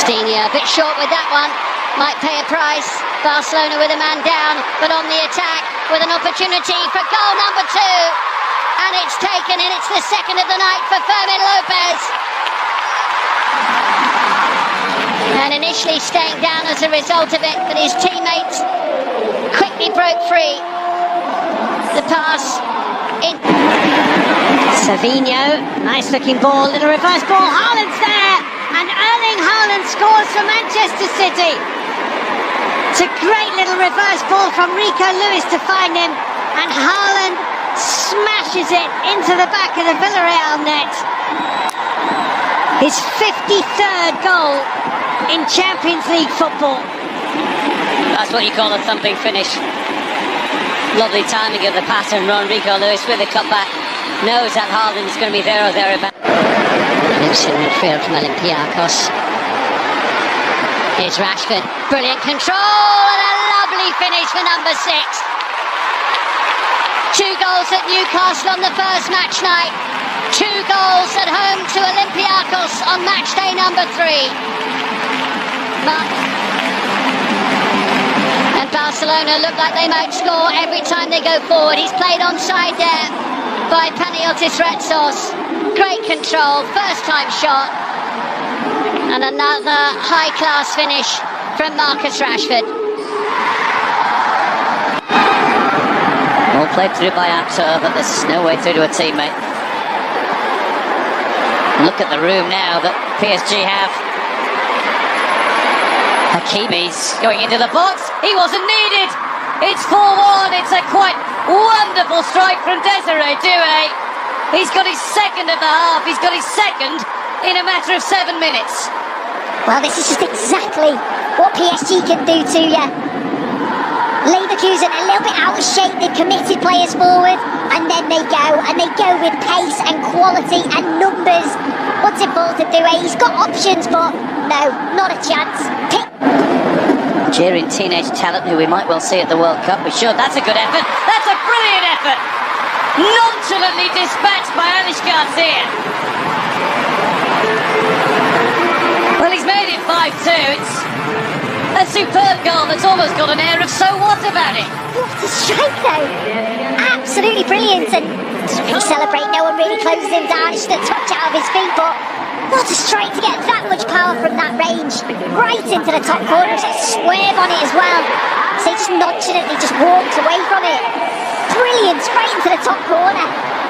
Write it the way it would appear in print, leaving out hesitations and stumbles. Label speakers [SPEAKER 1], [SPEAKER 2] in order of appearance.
[SPEAKER 1] Stinha a bit short with that one, might pay a price. Barcelona with a man down, but on the attack with an opportunity for goal number 2, and it's taken in. It's the second of the night for Fermin Lopez, and initially staying down as a result of it, but his teammates quickly broke free. The pass in.
[SPEAKER 2] Savinho, nice looking ball, little reverse ball, Haaland's there, and Erling Haaland scores for Manchester City. It's a great little reverse ball from Rico Lewis to find him, and Haaland smashes it into the back of the Villarreal net. His 53rd goal in Champions League football.
[SPEAKER 3] That's what you call a thumping finish. Lovely timing of the pass and run. Rico Lewis with a cutback. Knows that Haaland's going to be there or thereabouts.
[SPEAKER 1] Loose in midfield from Olympiacos. Here's Rashford. Brilliant control and a lovely finish for number 6. 2 goals at Newcastle on the first match night. 2 goals at home to Olympiacos on match day number 3. And Barcelona look like they might score every time they go forward. He's played onside there by Panagiotis Retsos. Great control, first time shot, and another high-class finish from Marcus Rashford.
[SPEAKER 3] All played through by Artur, but there's no way through to a teammate. Look at the room now that PSG have. Hakimi's going into the box. He wasn't needed. It's 4-1. It's a quite wonderful strike from Desiree Doué. He's got his second at the half. He's got his second in a matter of 7 minutes.
[SPEAKER 4] Well, this is just exactly what PSG can do to you. Leverkusen a little bit out of shape. They've committed players forward, and then they go with pace and quality and numbers. What's it for to do? He's got options, but no, not a chance.
[SPEAKER 3] Jeering teenage talent who we might well see at the World Cup. We're sure that's a good effort. That's a brilliant effort. Nonchalantly dispatched by Anish Garcia. Well, he's made it 5-2. It's a superb goal that's almost got an air of so what about it.
[SPEAKER 4] What a strike, though. Absolutely brilliant. And doesn't really celebrate. No one really closes him down. It's just a touch out of his feet, but what a strike to get that much power from that range. Right into the top corner. It's a swerve on it as well. So he just nonchalantly just walks away from it. Brilliant, straight into the top corner.